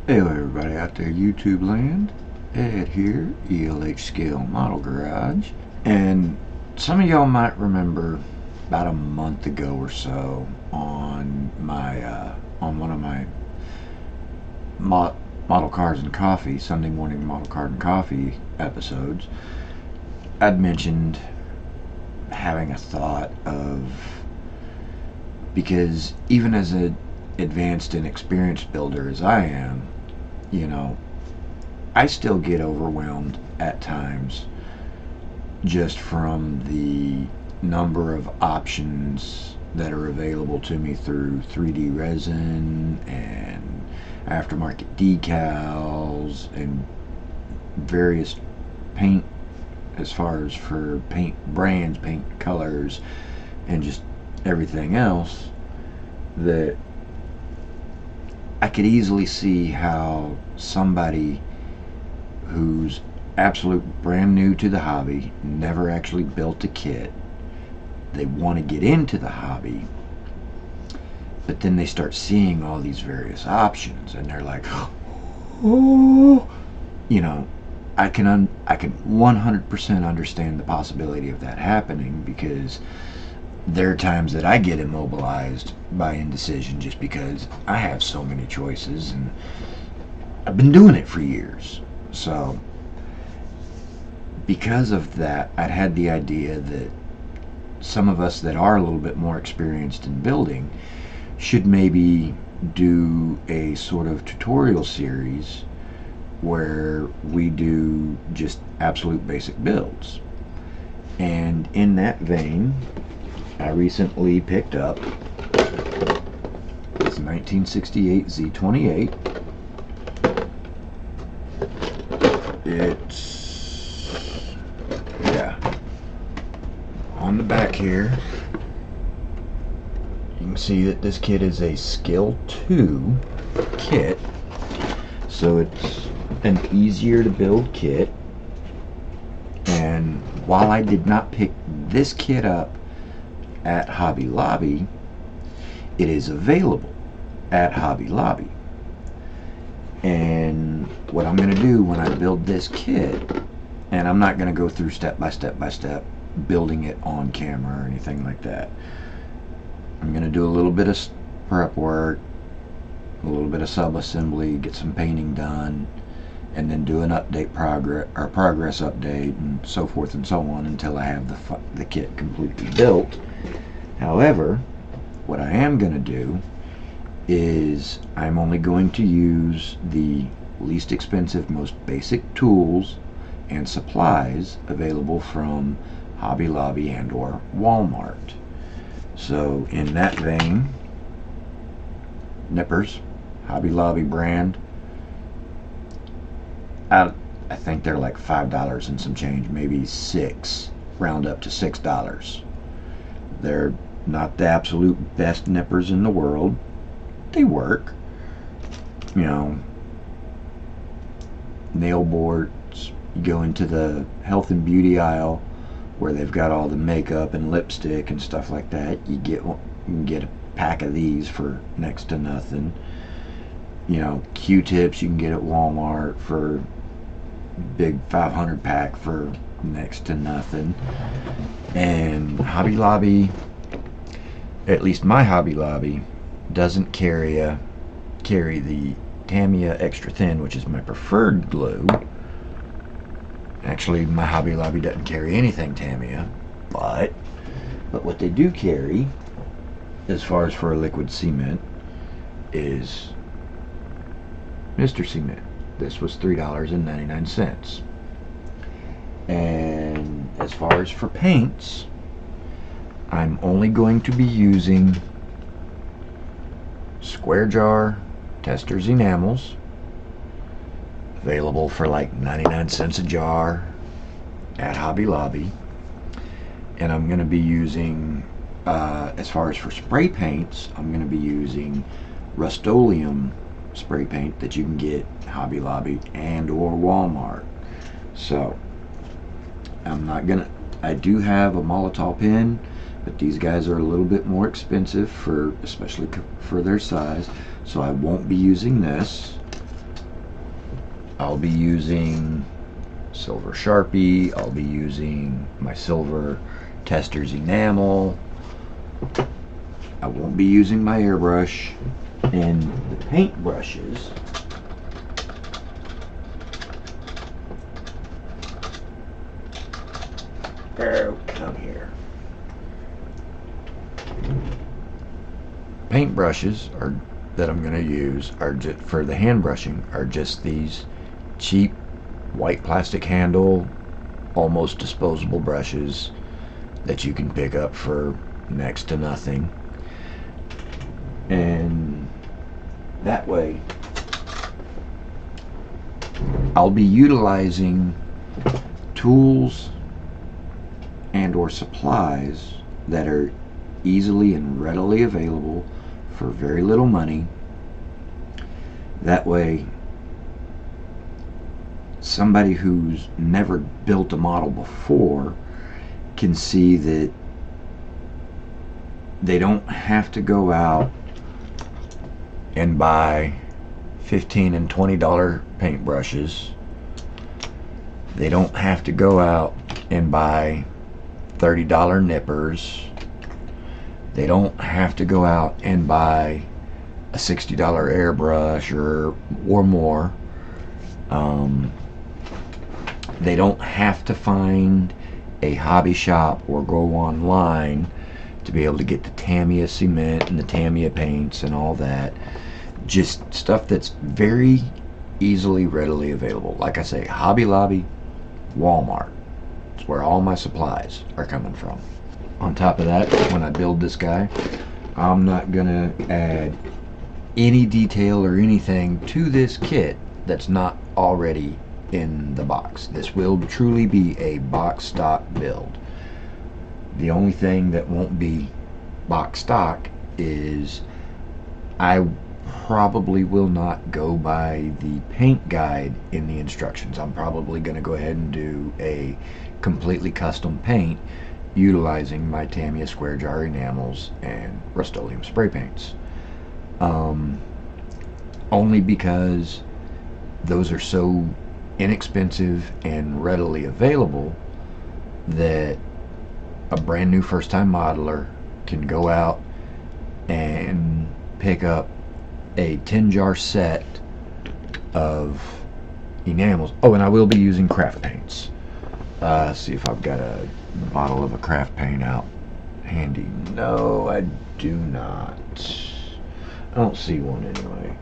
Hello everybody out there, YouTube land. Ed here, ELH Scale Model Garage. And some of y'all might remember about a month ago or so on one of my Model Cars and Coffee, Sunday morning Model Car and Coffee episodes, I'd mentioned having a thought of, because even as an advanced and experienced builder as I am, you know, I still get overwhelmed at times just from the number of options that are available to me through 3D resin and aftermarket decals and various paint, as far as for paint brands, paint colors, and just everything else, that I could easily see how somebody who's absolute brand new to the hobby, never actually built a kit, they want to get into the hobby, but then they start seeing all these various options and they're like, oh, you know, I can 100% understand the possibility of that happening, because there are times that I get immobilized by indecision just because I have so many choices and I've been doing it for years. So because of that, I'd had the idea that some of us that are a little bit more experienced in building should maybe do a sort of tutorial series where we do just absolute basic builds. And in that vein, I recently picked up this 1968 Z28. It's, yeah, on the back here you can see that this kit is a Skill 2 kit, so it's an easier to build kit. And while I did not pick this kit up at Hobby Lobby, it is available at Hobby Lobby. And what I'm going to do when I build this kit, and I'm not going to go through step by step building it on camera or anything like that. I'm going to do a little bit of prep work, a little bit of sub-assembly, get some painting done, and then do an update progress update, and so forth and so on, until I have the kit completely built. However, what I am going to do is I'm only going to use the least expensive, most basic tools and supplies available from Hobby Lobby and or Walmart. So in that vein, nippers, Hobby Lobby brand, I think they're like $5 and some change, maybe $6, round up to $6. They're not the absolute best nippers in the world. They work, you know. Nail boards, you go into the health and beauty aisle where they've got all the makeup and lipstick and stuff like that. You can get a pack of these for next to nothing. You know, Q-tips you can get at Walmart for big 500 pack for next to nothing. And Hobby Lobby, at least my Hobby Lobby, doesn't carry the Tamiya Extra Thin, which is my preferred glue. Actually, my Hobby Lobby doesn't carry anything Tamiya, but what they do carry, as far as for a liquid cement, is Mr. Cement. This was $3.99. And as far as for paints, I'm only going to be using Square Jar Testors enamels, available for like 99 cents a jar at Hobby Lobby. And I'm going to be using, as far as for spray paints, I'm going to be using Rust-Oleum spray paint that you can get Hobby Lobby and or Walmart. So I do have a Molotow pen, but these guys are a little bit more expensive, especially for their size, so I won't be using this. I'll be using silver Sharpie. I'll be using my silver Testors enamel. I won't be using my airbrush. And the paint brushes, come here. Paint brushes are that I'm going to use are just for the hand brushing are just these cheap white plastic handle, almost disposable brushes that you can pick up for next to nothing. And that way I'll be utilizing tools and or supplies that are easily and readily available for very little money. That way somebody who's never built a model before can see that they don't have to go out and buy $15 and $20 paintbrushes. They don't have to go out and buy $30 nippers. They don't have to go out and buy a $60 airbrush or more. They don't have to find a hobby shop or go online to be able to get the Tamiya cement and the Tamiya paints and all that. Just stuff that's very easily, readily available. Like I say, Hobby Lobby, Walmart. It's where all my supplies are coming from. On top of that, when I build this guy, I'm not gonna add any detail or anything to this kit that's not already in the box. This will truly be a box stock build. The only thing that won't be box stock is I probably will not go by the paint guide in the instructions. I'm probably going to go ahead and do a completely custom paint utilizing my Tamiya square jar enamels and Rust-Oleum spray paints. Only because those are so inexpensive and readily available that a brand new first time modeler can go out and pick up a 10 jar set of enamels. Oh, and I will be using craft paints. See if I've got a bottle of a craft paint out handy. No, I do not. I don't see one anyway.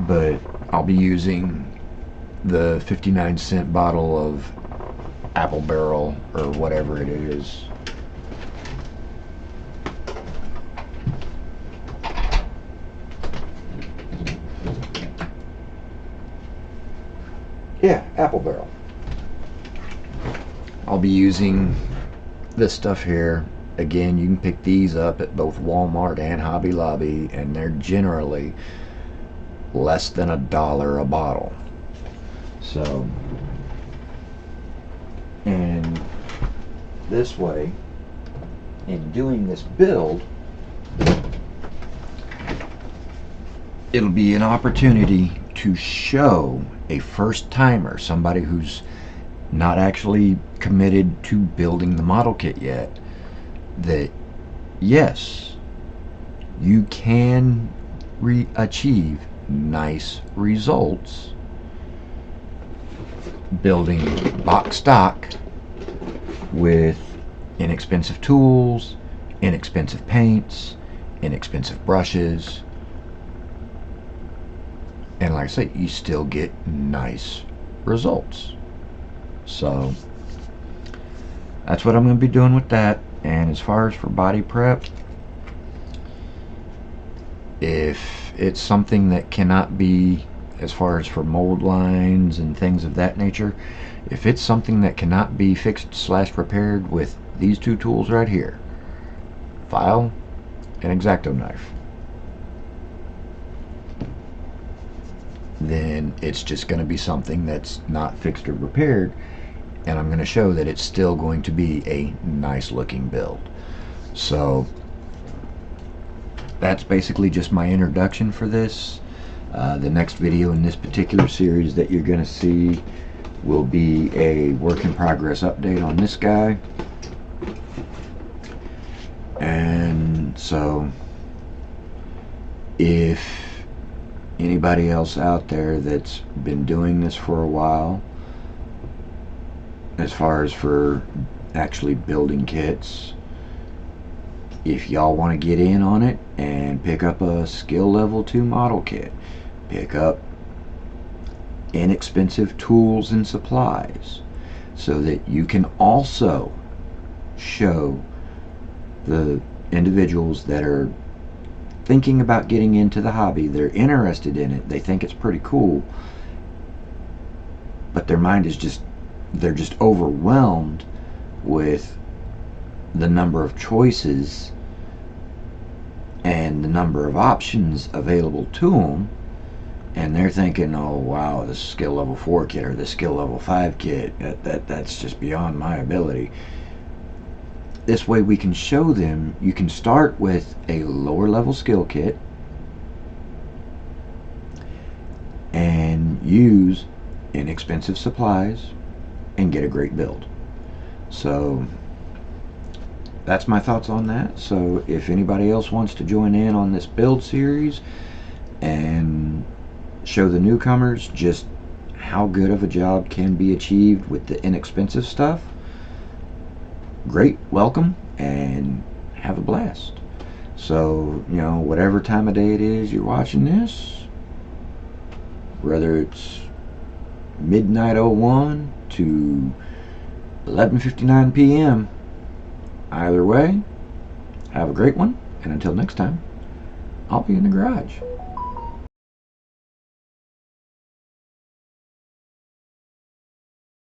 But I'll be using the 59-cent bottle of Apple Barrel or whatever it is. Yeah, Apple Barrel. I'll be using this stuff here. Again, you can pick these up at both Walmart and Hobby Lobby, and they're generally less than $1 a bottle. So, and this way, in doing this build, it'll be an opportunity to show a first timer, somebody who's not actually committed to building the model kit yet, that yes, you can achieve nice results building box stock with inexpensive tools, inexpensive paints, inexpensive brushes, and like I say, you still get nice results. So that's what I'm going to be doing with that. And as far as for body prep, if it's something that cannot be, as far as for mold lines and things of that nature, if it's something that cannot be fixed / repaired with these two tools right here, file and X-Acto knife, then it's just going to be something that's not fixed or repaired, and I'm going to show that it's still going to be a nice looking build. So that's basically just my introduction for this. The next video in this particular series that you're going to see will be a work in progress update on this guy. And so if anybody else out there that's been doing this for a while, as far as for actually building kits, if y'all want to get in on it and pick up a skill level 2 model kit, pick up inexpensive tools and supplies, so that you can also show the individuals that are thinking about getting into the hobby, they're interested in it, they think it's pretty cool, but their mind is just, they're just overwhelmed with the number of choices and the number of options available to them, and they're thinking, oh wow, this skill level 4 kit or this skill level 5 kit, that's just beyond my ability. This way we can show them you can start with a lower level skill kit and use inexpensive supplies and get a great build. So that's my thoughts on that. So if anybody else wants to join in on this build series and show the newcomers just how good of a job can be achieved with the inexpensive stuff, great, welcome, and have a blast. So, you know, whatever time of day it is you're watching this, whether it's midnight 01 to 11:59 p.m., either way, have a great one, and until next time, I'll be in the garage.